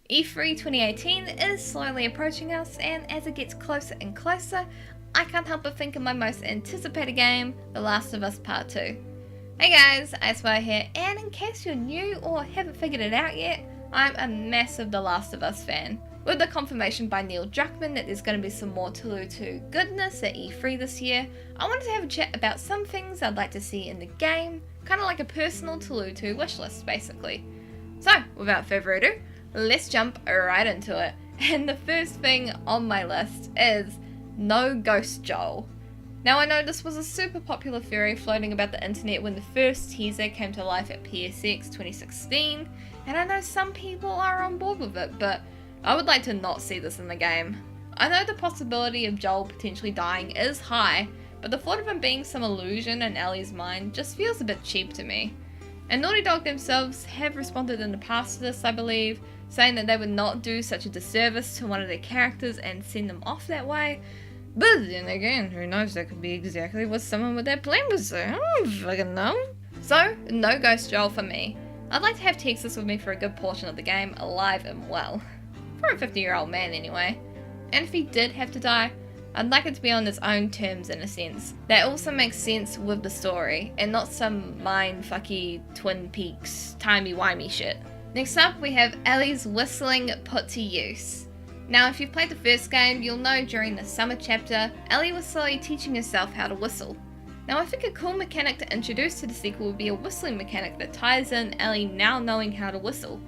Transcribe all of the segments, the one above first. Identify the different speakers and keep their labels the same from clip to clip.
Speaker 1: E3 2018 is slowly approaching us, and as it gets closer and closer, I can't help but think of my most anticipated game, The Last of Us Part 2. Hey guys, IceWire here, and in case you're new or haven't figured it out yet, I'm a massive The Last of Us fan. With the confirmation by Neil Druckmann that there's going to be some more TLOU 2 goodness at E3 this year, I wanted to have a chat about some things I'd like to see in the game, kind of like a personal TLOU 2 wishlist basically. So, without further ado, let's jump right into it. And the first thing on my list is no Ghost Joel. Now I know this was a super popular theory floating about the internet when the first teaser came to life at PSX 2016, and I know some people are on board with it, but I would like to not see this in the game. I know the possibility of Joel potentially dying is high, but the thought of him being some illusion in Ellie's mind just feels a bit cheap to me. And Naughty Dog themselves have responded in the past to this, I believe, saying that they would not do such a disservice to one of their characters and send them off that way. But then again, who knows, that could be exactly what someone with that plan was, so I don't fucking know. So, no Ghost Joel for me. I'd like to have Texas with me for a good portion of the game, alive and well. For a 50-year-old man anyway. And if he did have to die, I'd like it to be on his own terms in a sense. That also makes sense with the story, and not some mindfucky Twin Peaks timey-wimey shit. Next up, we have Ellie's whistling put to use. Now, if you've played the first game, you'll know during the summer chapter, Ellie was slowly teaching herself how to whistle. Now, I think a cool mechanic to introduce to the sequel would be a whistling mechanic that ties in Ellie now knowing how to whistle.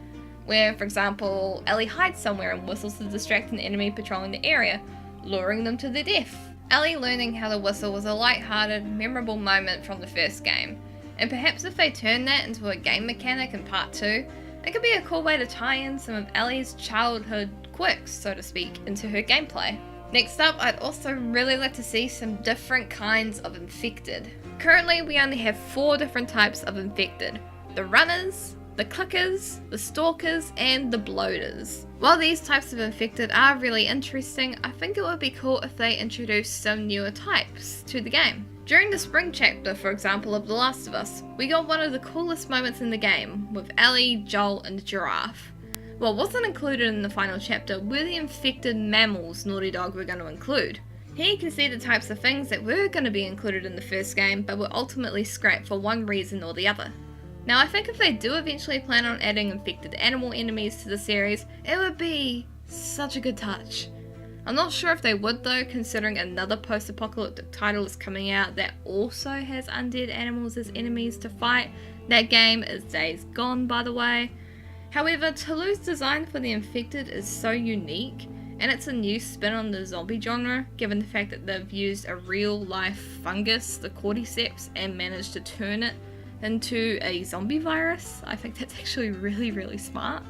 Speaker 1: Where, for example, Ellie hides somewhere and whistles to distract an enemy patrolling the area, luring them to their death. Ellie learning how to whistle was a light-hearted, memorable moment from the first game, and perhaps if they turn that into a game mechanic in part 2, it could be a cool way to tie in some of Ellie's childhood quirks, so to speak, into her gameplay. Next up, I'd also really like to see some different kinds of infected. Currently, we only have 4 different types of infected: the runners, the clickers, the stalkers, and the bloaters. While these types of infected are really interesting, I think it would be cool if they introduced some newer types to the game. During the spring chapter, for example, of The Last of Us, we got one of the coolest moments in the game, with Ellie, Joel, and the giraffe. What wasn't included in the final chapter were the infected mammals Naughty Dog were going to include. Here you can see the types of things that were going to be included in the first game, but were ultimately scrapped for one reason or the other. Now, I think if they do eventually plan on adding infected animal enemies to the series, it would be such a good touch. I'm not sure if they would though, considering another post-apocalyptic title is coming out that also has undead animals as enemies to fight. That game is days gone, by the way. However, TLOU's design for the infected is so unique, and it's a new spin on the zombie genre, given the fact that they've used a real-life fungus, the cordyceps, and managed to turn it into a zombie virus. I think that's actually really, really smart.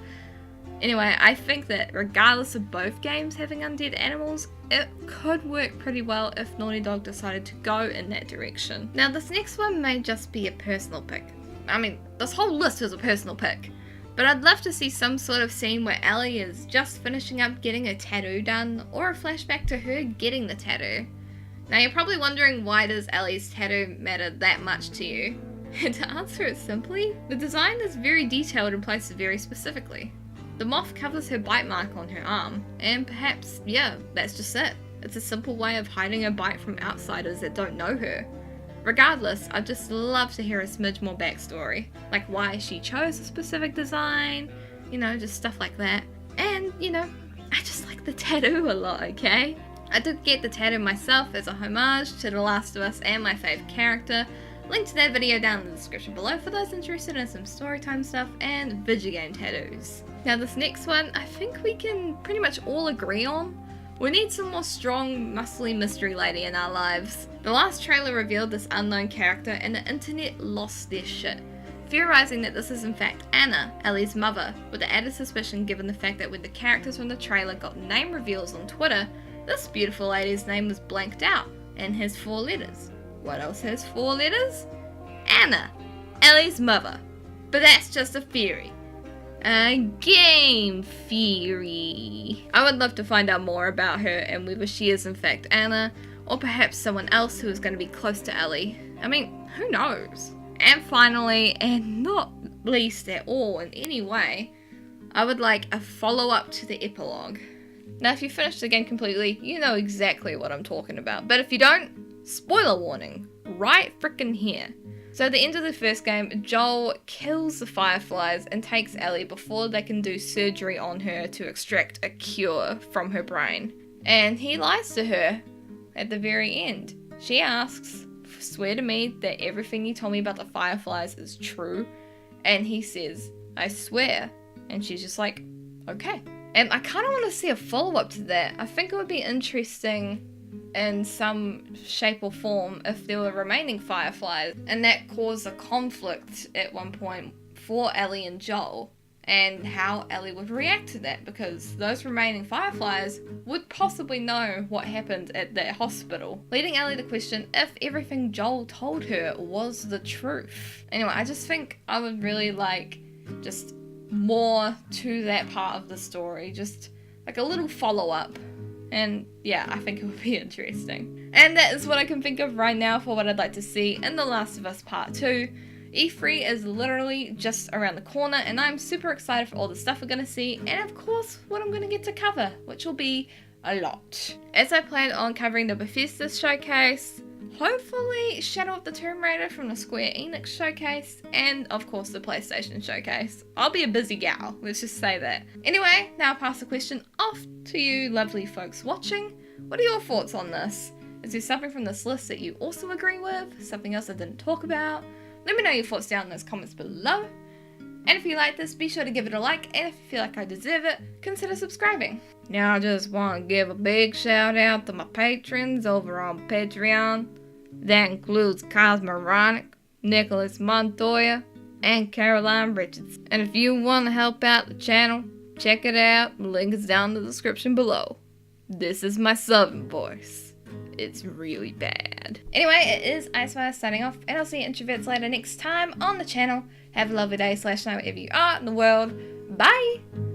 Speaker 1: Anyway, I think that regardless of both games having undead animals, it could work pretty well if Naughty Dog decided to go in that direction. Now, this next one may just be a personal pick. I mean, this whole list is a personal pick. But I'd love to see some sort of scene where Ellie is just finishing up getting a tattoo done, or a flashback to her getting the tattoo. Now, you're probably wondering, why does Ellie's tattoo matter that much to you? And to answer it simply, the design is very detailed and placed very specifically. The moth covers her bite mark on her arm, and perhaps, yeah, that's just it. It's a simple way of hiding a bite from outsiders that don't know her. Regardless, I'd just love to hear a smidge more backstory, like why she chose a specific design, just stuff like that. And, I just like the tattoo a lot, okay? I did get the tattoo myself as a homage to The Last of Us and my favourite character. Link to that video down in the description below for those interested in some storytime stuff and video game tattoos. Now this next one, I think we can pretty much all agree on. We need some more strong, muscly mystery lady in our lives. The last trailer revealed this unknown character and the internet lost their shit, theorizing that this is in fact Anna, Ellie's mother, with the added suspicion given the fact that when the characters from the trailer got name reveals on Twitter, this beautiful lady's name was blanked out and has 4 letters. What else has 4 letters? Anna, Ellie's mother. But that's just a theory. A game theory. I would love to find out more about her and whether she is in fact Anna, or perhaps someone else who is going to be close to Ellie. I mean, who knows? And finally, and not least at all in any way, I would like a follow-up to the epilogue. Now, if you finished the game completely, you know exactly what I'm talking about. But if you don't, spoiler warning, right frickin' here. So at the end of the first game, Joel kills the Fireflies and takes Ellie before they can do surgery on her to extract a cure from her brain. And he lies to her at the very end. She asks, swear to me that everything you told me about the Fireflies is true. And he says, I swear. And she's just like, okay. And I kind of want to see a follow-up to that. I think it would be interesting in some shape or form if there were remaining Fireflies, and that caused a conflict at one point for Ellie and Joel, and how Ellie would react to that, because those remaining Fireflies would possibly know what happened at that hospital, leading Ellie to question if everything Joel told her was the truth. Anyway, I just think I would really like just more to that part of the story, just like a little follow-up. And yeah, I think it would be interesting. And that is what I can think of right now for what I'd like to see in The Last of Us Part 2. E3 is literally just around the corner, and I'm super excited for all the stuff we're going to see, and of course what I'm going to get to cover, which will be a lot. As I plan on covering the Bethesda showcase, hopefully Shadow of the Tomb Raider from the Square Enix showcase, and of course the PlayStation showcase. I'll be a busy gal, let's just say that. Anyway, now I'll pass the question off to you lovely folks watching. What are your thoughts on this? Is there something from this list that you also agree with? Something else I didn't talk about? Let me know your thoughts down in those comments below. And if you like this, be sure to give it a like, and if you feel like I deserve it, consider subscribing. Now I just want to give a big shout out to my patrons over on Patreon. That includes Cosmoronic, Nicholas Montoya, and Caroline Richards. And if you want to help out the channel, check it out. The link is down in the description below. This is my southern voice. It's really bad. Anyway, it is IceWire signing off, and I'll see you introverts later next time on the channel. Have a lovely day / night wherever you are in the world. Bye!